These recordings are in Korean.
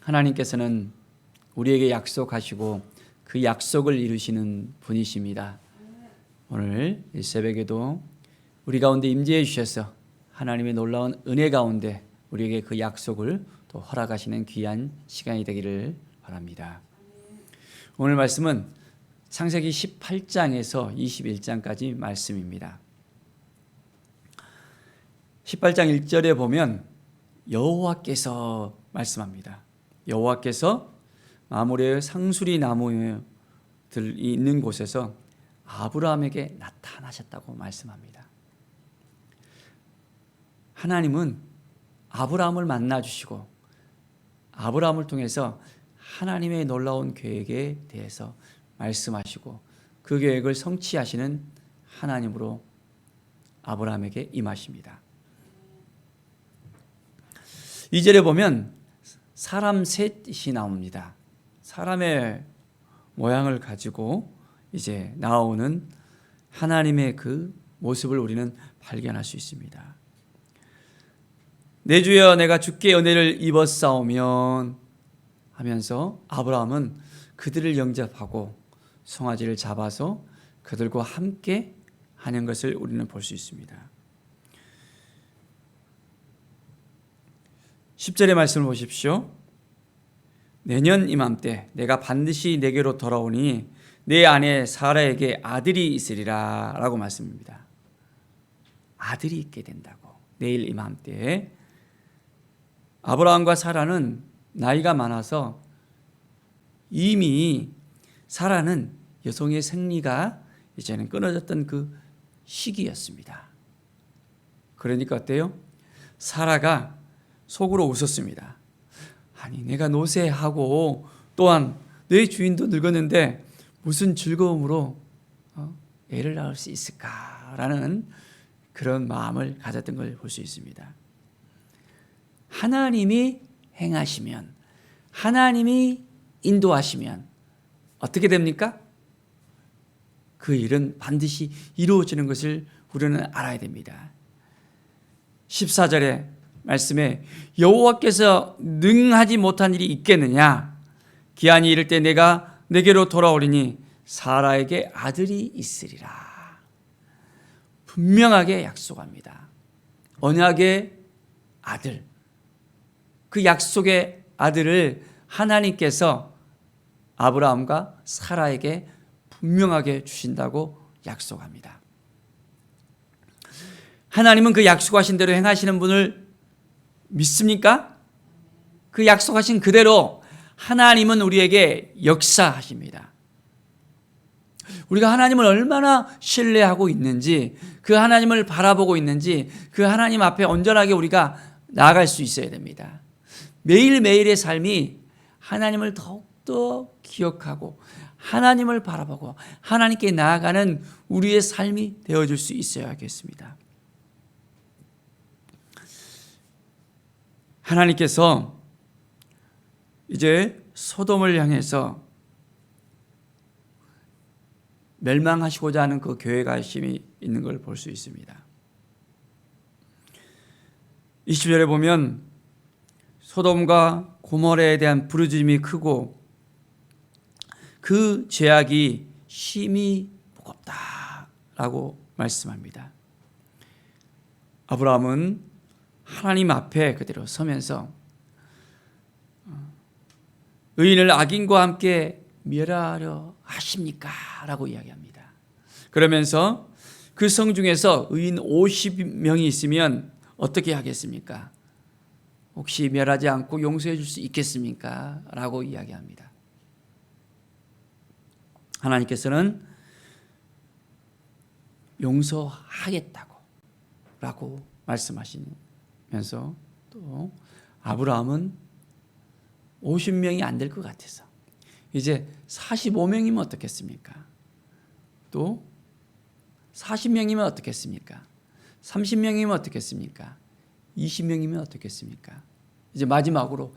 하나님께서는 우리에게 약속하시고 그 약속을 이루시는 분이십니다. 오늘 이 새벽에도 우리 가운데 임재해 주셔서 하나님의 놀라운 은혜 가운데 우리에게 그 약속을 또 허락하시는 귀한 시간이 되기를 바랍니다. 오늘 말씀은 창세기 18장에서 21장까지 말씀입니다. 18장 1절에 보면 여호와께서 말씀합니다. 여호와께서 마므레의 상수리 나무들이 있는 곳에서 아브라함에게 나타나셨다고 말씀합니다. 하나님은 아브라함을 만나주시고 아브라함을 통해서 하나님의 놀라운 계획에 대해서 말씀하시고 그 계획을 성취하시는 하나님으로 아브라함에게 임하십니다. 2절에 보면 사람 셋이 나옵니다. 사람의 모양을 가지고 이제 나오는 하나님의 그 모습을 우리는 발견할 수 있습니다. 내 주여 내가 주께 은혜를 입었사오면 하면서 아브라함은 그들을 영접하고 송아지를 잡아서 그들과 함께 하는 것을 우리는 볼 수 있습니다. 10절의 말씀을 보십시오. 내년 이맘때 내가 반드시 내게로 돌아오니 내 아내 사라에게 아들이 있으리라 라고 말씀입니다. 아들이 있게 된다고. 내일 이맘때에 아브라함과 사라는 나이가 많아서 이미 사라는 여성의 생리가 이제는 끊어졌던 그 시기였습니다. 그러니까 어때요? 사라가 속으로 웃었습니다. 아니 내가 노쇠하고 또한 내 주인도 늙었는데 무슨 즐거움으로 애를 낳을 수 있을까라는 그런 마음을 가졌던 걸 볼 수 있습니다. 하나님이 행하시면, 하나님이 인도하시면 어떻게 됩니까? 그 일은 반드시 이루어지는 것을 우리는 알아야 됩니다. 14절의 말씀에 여호와께서 능하지 못한 일이 있겠느냐? 기한이 이를 때 내가 내게로 돌아오리니 사라에게 아들이 있으리라. 분명하게 약속합니다. 언약의 아들, 그 약속의 아들을 하나님께서 아브라함과 사라에게 분명하게 주신다고 약속합니다. 하나님은 그 약속하신 대로 행하시는 분을 믿습니까? 그 약속하신 그대로 하나님은 우리에게 역사하십니다. 우리가 하나님을 얼마나 신뢰하고 있는지, 그 하나님을 바라보고 있는지, 그 하나님 앞에 온전하게 우리가 나아갈 수 있어야 됩니다. 매일매일의 삶이 하나님을 더욱더 기억하고 하나님을 바라보고 하나님께 나아가는 우리의 삶이 되어줄 수 있어야겠습니다. 하나님께서 이제 소돔을 향해서 멸망하시고자 하는 그 계획하심이 있는 걸 볼 수 있습니다. 20절에 보면 소돔과 고모라에 대한 부르짖음이 크고 그 죄악이 심히 무겁다라고 말씀합니다. 아브라함은 하나님 앞에 그대로 서면서 의인을 악인과 함께 멸하려 하십니까? 라고 이야기합니다. 그러면서 그 성 중에서 의인 50명이 있으면 어떻게 하겠습니까? 혹시 멸하지 않고 용서해 줄 수 있겠습니까? 라고 이야기합니다. 하나님께서는 용서하겠다고 라고 말씀하시면서 또 아브라함은 50명이 안 될 것 같아서 이제 45명이면 어떻겠습니까? 또 40명이면 어떻겠습니까? 30명이면 어떻겠습니까? 20명이면 어떻겠습니까? 이제 마지막으로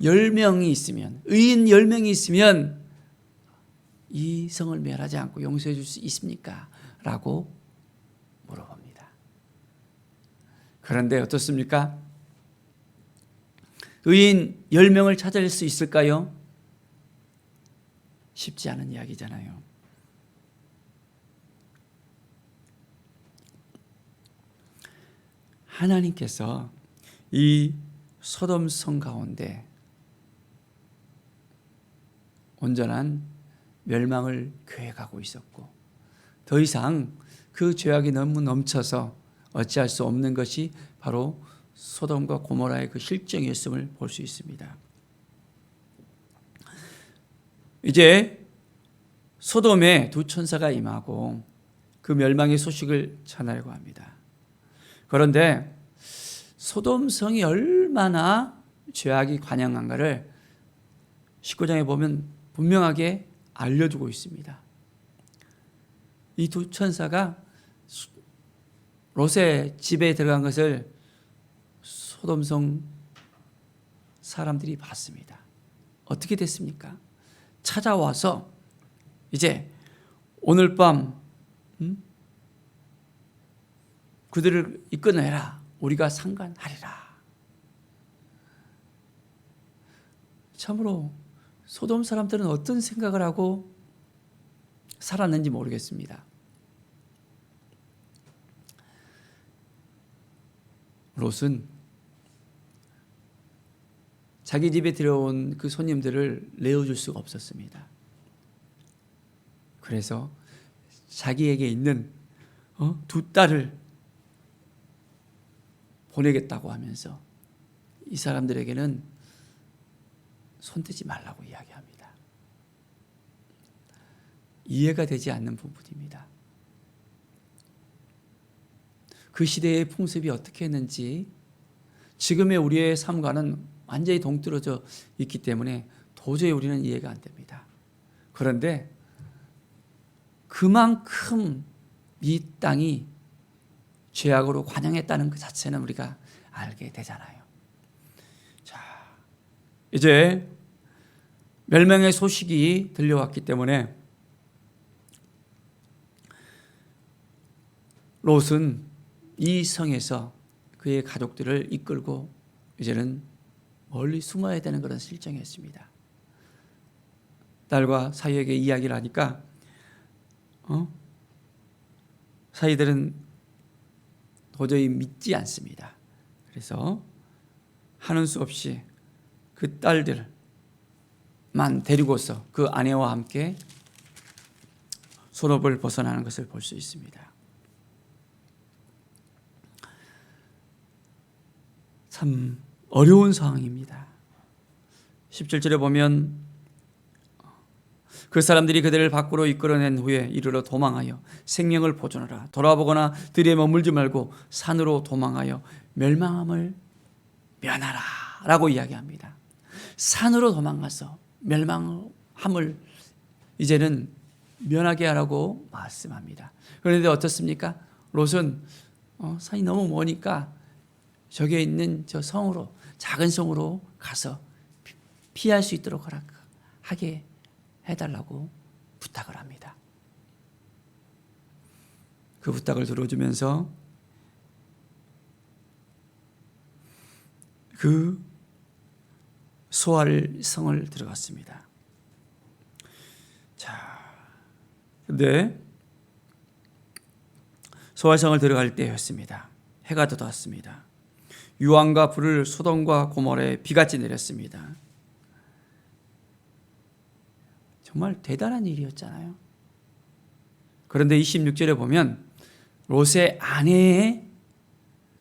10명이 있으면, 의인 10명이 있으면 이 성을 멸하지 않고 용서해 줄 수 있습니까? 라고 물어봅니다. 그런데 어떻습니까? 의인 10명을 찾을 수 있을까요? 쉽지 않은 이야기잖아요. 하나님께서 이 소돔성 가운데 온전한 멸망을 계획하고 있었고, 더 이상 그 죄악이 너무 넘쳐서 어찌할 수 없는 것이 바로 소돔과 고모라의 그 실정이었음을 볼 수 있습니다. 이제 소돔에 두 천사가 임하고 그 멸망의 소식을 전하려고 합니다. 그런데 소돔성이 얼마나 죄악이 관영한가를 19장에 보면 분명하게 알려주고 있습니다. 이 두 천사가 롯의 집에 들어간 것을 소돔성 사람들이 봤습니다. 어떻게 됐습니까? 찾아와서 이제 오늘 밤 그들을 이끌어내라. 우리가 상관하리라. 참으로 소돔 사람들은 어떤 생각을 하고 살았는지 모르겠습니다. 롯은 자기 집에 들어온 그 손님들을 내어줄 수가 없었습니다. 그래서 자기에게 있는 두 딸을 보내겠다고 하면서 이 사람들에게는 손대지 말라고 이야기합니다. 이해가 되지 않는 부분입니다. 그 시대의 풍습이 어떻게 했는지 지금의 우리의 삶과는 완전히 동떨어져 있기 때문에 도저히 우리는 이해가 안 됩니다. 그런데 그만큼 이 땅이 죄악으로 관영했다는 그 자체는 우리가 알게 되잖아요. 자, 이제 멸망의 소식이 들려왔기 때문에 롯은 이 성에서 그의 가족들을 이끌고 이제는 멀리 숨어야 되는 그런 실정이었습니다. 딸과 사위에게 이야기를 하니까 사위들은 도저히 믿지 않습니다. 그래서 하는 수 없이 그 딸들만 데리고서 그 아내와 함께 소돔을 벗어나는 것을 볼 수 있습니다. 참 어려운 상황입니다. 17절에 보면 그 사람들이 그들을 밖으로 이끌어낸 후에 이르러 도망하여 생명을 보존하라. 돌아보거나 들에 머물지 말고 산으로 도망하여 멸망함을 면하라 라고 이야기합니다. 산으로 도망가서 멸망함을 이제는 면하게 하라고 말씀합니다. 그런데 어떻습니까? 롯은 산이 너무 머니까 저기에 있는 저 성으로, 작은 성으로 가서 피할 수 있도록 하게 해달라고 부탁을 합니다. 그 부탁을 들어주면서 그 소알 성을 들어갔습니다. 자, 근데 소알성을 들어갈 때였습니다. 해가 돋았습니다. 유황과 불을 소돔과 고모라에 비같이 내렸습니다. 정말 대단한 일이었잖아요. 그런데 26절에 보면 롯의 아내의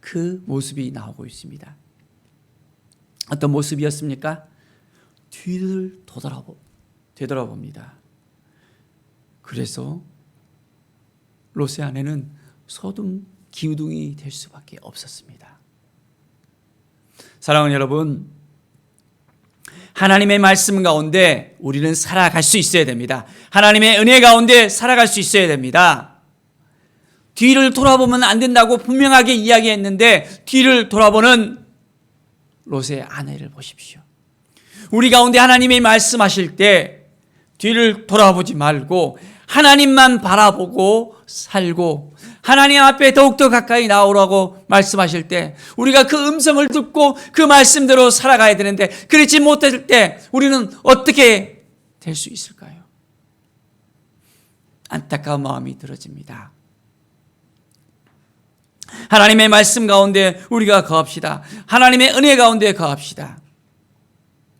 그 모습이 나오고 있습니다. 어떤 모습이었습니까? 뒤를 되돌아봅니다. 그래서 롯의 아내는 소돔 기우둥이 될 수밖에 없었습니다. 사랑하는 여러분, 하나님의 말씀 가운데 우리는 살아갈 수 있어야 됩니다. 하나님의 은혜 가운데 살아갈 수 있어야 됩니다. 뒤를 돌아보면 안 된다고 분명하게 이야기했는데 뒤를 돌아보는 롯의 아내를 보십시오. 우리 가운데 하나님이 말씀하실 때 뒤를 돌아보지 말고 하나님만 바라보고 살고 하나님 앞에 더욱더 가까이 나오라고 말씀하실 때 우리가 그 음성을 듣고 그 말씀대로 살아가야 되는데 그렇지 못할 때 우리는 어떻게 될 수 있을까요? 안타까운 마음이 들어집니다. 하나님의 말씀 가운데 우리가 거합시다. 하나님의 은혜 가운데 거합시다.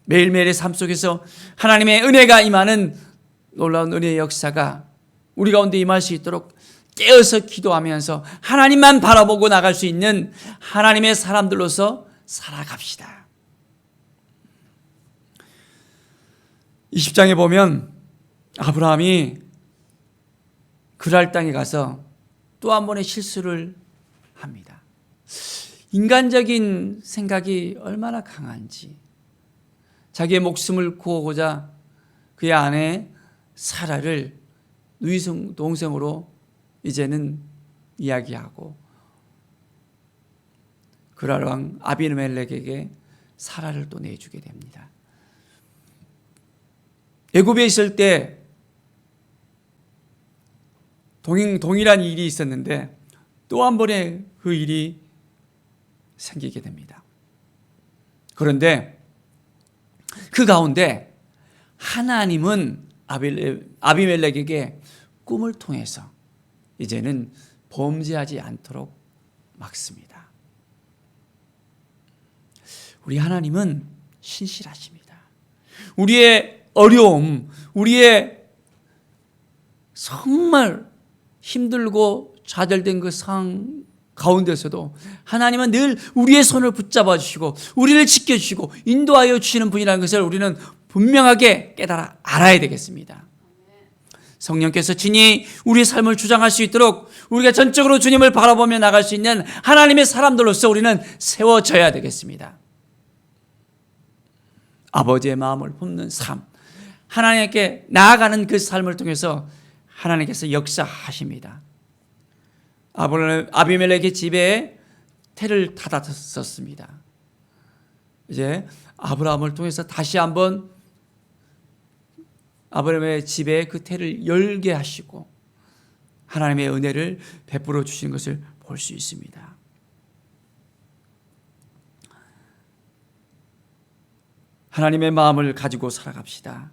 매일매일의 삶 속에서 하나님의 은혜가 임하는 놀라운 은혜의 역사가 우리 가운데 임할 수 있도록 깨어서 기도하면서 하나님만 바라보고 나갈 수 있는 하나님의 사람들로서 살아갑시다. 20장에 보면 아브라함이 그랄 땅에 가서 또 한 번의 실수를 합니다. 인간적인 생각이 얼마나 강한지, 자기의 목숨을 구하고자 그의 아내 사라를 누이 동생으로 이제는 이야기하고 그랄 왕 아비멜렉에게 사라를 또 내주게 됩니다. 애굽에 있을 때 동일한 일이 있었는데 또 한 번의 그 일이 생기게 됩니다. 그런데 그 가운데 하나님은 아비멜렉에게 꿈을 통해서 이제는 범죄하지 않도록 막습니다. 우리 하나님은 신실하십니다. 우리의 어려움, 우리의 정말 힘들고 좌절된 그 상황 가운데서도 하나님은 늘 우리의 손을 붙잡아 주시고 우리를 지켜주시고 인도하여 주시는 분이라는 것을 우리는 분명하게 깨달아 알아야 되겠습니다. 성령께서 친히 우리의 삶을 주장할 수 있도록 우리가 전적으로 주님을 바라보며 나갈 수 있는 하나님의 사람들로서 우리는 세워져야 되겠습니다. 아버지의 마음을 품는 삶, 하나님께 나아가는 그 삶을 통해서 하나님께서 역사하십니다. 아비멜렉의 집에 태를 닫았었습니다. 이제 아브라함을 통해서 다시 한번 아브라함의 집에 그 태를 열게 하시고 하나님의 은혜를 베풀어 주시는 것을 볼 수 있습니다. 하나님의 마음을 가지고 살아갑시다.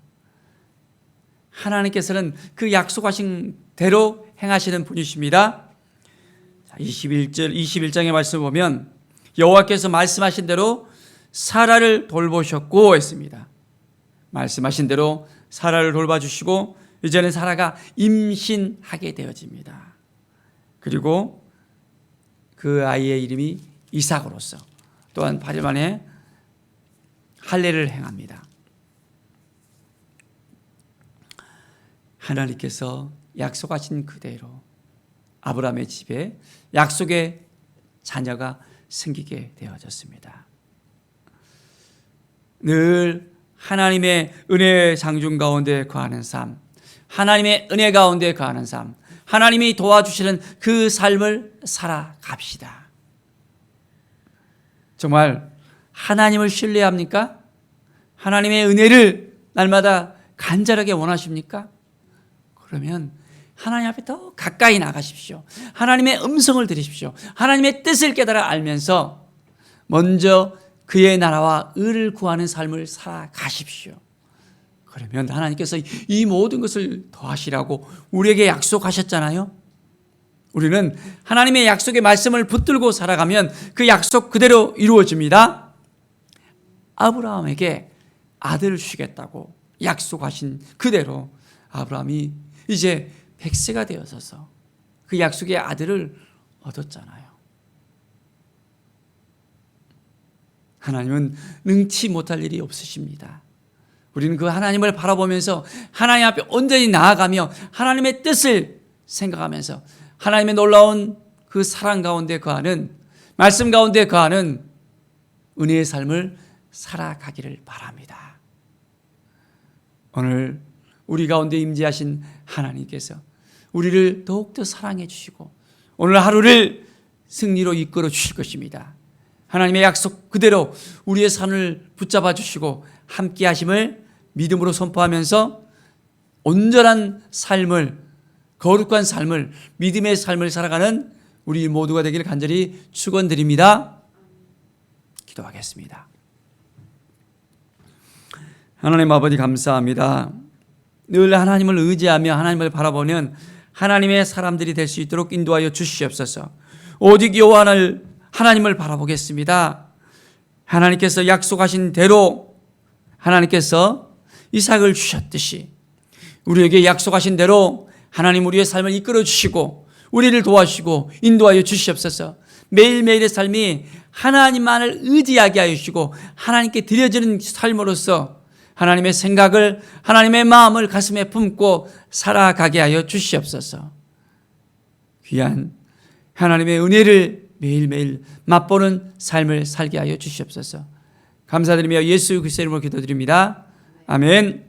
하나님께서는 그 약속하신 대로 행하시는 분이십니다. 21장의 말씀을 보면 여호와께서 말씀하신 대로 사라를 돌보셨고 했습니다. 말씀하신 대로 사라를 돌봐주시고 이제는 사라가 임신하게 되어집니다. 그리고 그 아이의 이름이 이삭으로서 또한 8일 만에 할례를 행합니다. 하나님께서 약속하신 그대로 아브라함의 집에 약속의 자녀가 생기게 되어졌습니다. 늘 하나님의 은혜의 장중 가운데 거하는 삶, 하나님의 은혜 가운데 거하는 삶, 하나님이 도와주시는 그 삶을 살아갑시다. 정말 하나님을 신뢰합니까? 하나님의 은혜를 날마다 간절하게 원하십니까? 그러면 하나님 앞에 더 가까이 나가십시오. 하나님의 음성을 들으십시오. 하나님의 뜻을 깨달아 알면서 먼저 그의 나라와 의를 구하는 삶을 살아가십시오. 그러면 하나님께서 이 모든 것을 더하시라고 우리에게 약속하셨잖아요. 우리는 하나님의 약속의 말씀을 붙들고 살아가면 그 약속 그대로 이루어집니다. 아브라함에게 아들을 주시겠다고 약속하신 그대로 아브라함이 이제 100세가 되어서서 그 약속의 아들을 얻었잖아요. 하나님은 능치 못할 일이 없으십니다. 우리는 그 하나님을 바라보면서 하나님 앞에 온전히 나아가며 하나님의 뜻을 생각하면서 하나님의 놀라운 그 사랑 가운데 거하는 말씀 가운데 거하는 은혜의 삶을 살아가기를 바랍니다. 오늘 우리 가운데 임재하신 하나님께서 우리를 더욱더 사랑해 주시고 오늘 하루를 승리로 이끌어 주실 것입니다. 하나님의 약속 그대로 우리의 산을 붙잡아 주시고 함께 하심을 믿음으로 선포하면서 온전한 삶을 거룩한 삶을, 믿음의 삶을 살아가는 우리 모두가 되기를 간절히 축원드립니다. 기도하겠습니다. 하나님 아버지 감사합니다. 늘 하나님을 의지하며 하나님을 바라보는 하나님의 사람들이 될 수 있도록 인도하여 주시옵소서. 오직 여호와를 하나님을 바라보겠습니다. 하나님께서 약속하신 대로 하나님께서 이삭을 주셨듯이 우리에게 약속하신 대로 하나님 우리의 삶을 이끌어 주시고 우리를 도와주시고 인도하여 주시옵소서. 매일매일의 삶이 하나님만을 의지하게 하여 주시고 하나님께 드려지는 삶으로서 하나님의 생각을, 하나님의 마음을 가슴에 품고 살아가게 하여 주시옵소서. 귀한 하나님의 은혜를 매일매일 맛보는 삶을 살게 하여 주시옵소서. 감사드리며 예수 그리스도의 이름으로 기도드립니다. 아멘.